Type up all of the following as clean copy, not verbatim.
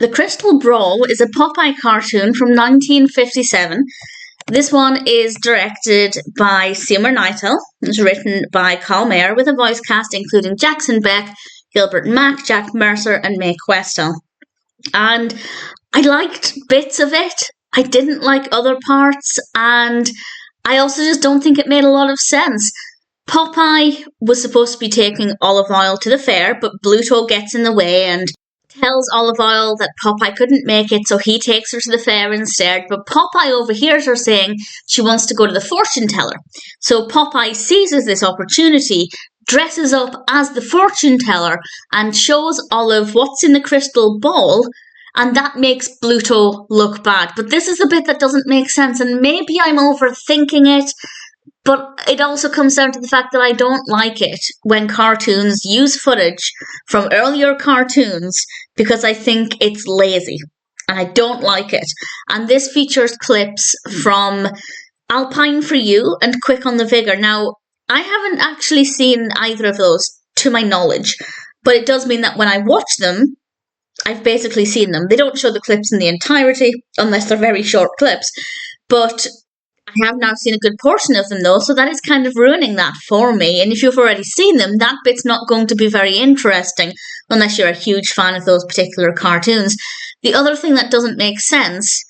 The Crystal Brawl is a Popeye cartoon from 1957. This one is directed by Seymour Nightel. It's written by Carl Mayer with a voice cast including Jackson Beck, Gilbert and Mack, Jack Mercer and Mae Questel. And I liked bits of it. I didn't like other parts, and I also just don't think it made a lot of sense. Popeye was supposed to be taking Olive Oyl to the fair, but Bluto gets in the way and tells Olive Oyl that Popeye couldn't make it, so he takes her to the fair instead. But Popeye overhears her saying she wants to go to the fortune teller. So Popeye seizes this opportunity, dresses up as the fortune teller, and shows Olive what's in the crystal ball, and that makes Bluto look bad. But this is the bit that doesn't make sense, and maybe I'm overthinking it, but it also comes down to the fact that I don't like it when cartoons use footage from earlier cartoons because I think it's lazy and I don't like it. And this features clips from Alpine for You and Quick on the Vigor. Now, I haven't actually seen either of those to my knowledge, but it does mean that when I watch them, I've basically seen them. They don't show the clips in the entirety unless they're very short clips, but I have now seen a good portion of them though, so that is kind of ruining that for me. And if you've already seen them, that bit's not going to be very interesting unless you're a huge fan of those particular cartoons. The other thing that doesn't make sense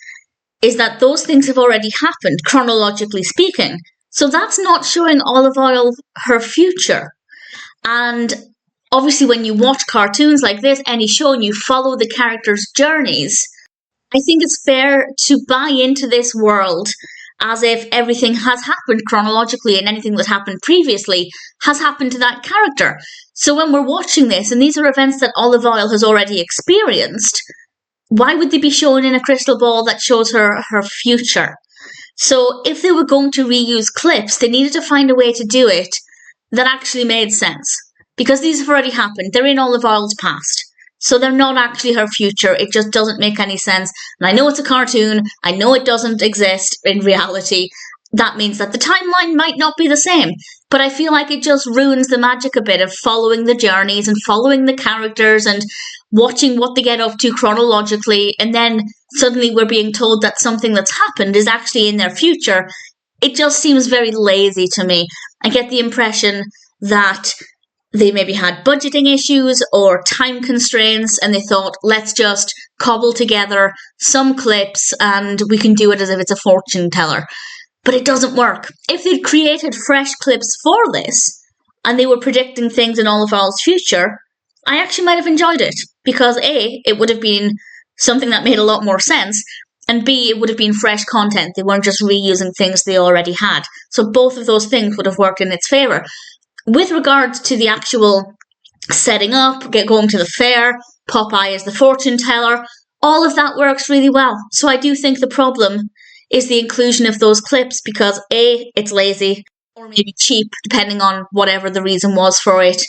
is that those things have already happened, chronologically speaking. So that's not showing Olive Oyl her future. And obviously when you watch cartoons like this, any show, and you follow the characters' journeys, I think it's fair to buy into this world as if everything has happened chronologically and anything that happened previously has happened to that character. So when we're watching this, and these are events that Olive Oyl has already experienced, why would they be shown in a crystal ball that shows her future? So if they were going to reuse clips, they needed to find a way to do it that actually made sense. Because these have already happened. They're in Olive Oyl's past. So they're not actually her future. It just doesn't make any sense. And I know it's a cartoon. I know it doesn't exist in reality. That means that the timeline might not be the same. But I feel like it just ruins the magic a bit of following the journeys and following the characters and watching what they get up to chronologically. And then suddenly we're being told that something that's happened is actually in their future. It just seems very lazy to me. I get the impression that they maybe had budgeting issues or time constraints, and they thought, let's just cobble together some clips and we can do it as if it's a fortune teller. But it doesn't work. If they'd created fresh clips for this, and they were predicting things in Olive Oyl's future, I actually might have enjoyed it. Because A, it would have been something that made a lot more sense, and B, it would have been fresh content. They weren't just reusing things they already had. So both of those things would have worked in its favour. With regards to the actual setting up, going to the fair, Popeye is the fortune teller, all of that works really well. So I do think the problem is the inclusion of those clips because A, it's lazy, or maybe cheap, depending on whatever the reason was for it,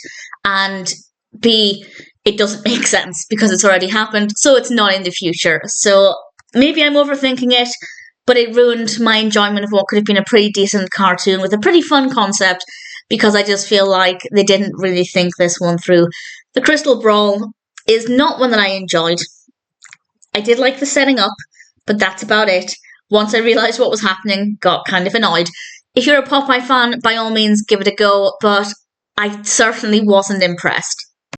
and B, it doesn't make sense because it's already happened, so it's not in the future. So maybe I'm overthinking it, but it ruined my enjoyment of what could have been a pretty decent cartoon with a pretty fun concept, because I just feel like they didn't really think this one through. The Crystal Brawl is not one that I enjoyed. I did like the setting up, but that's about it. Once I realised what was happening, got kind of annoyed. If you're a Popeye fan, by all means give it a go, but I certainly wasn't impressed.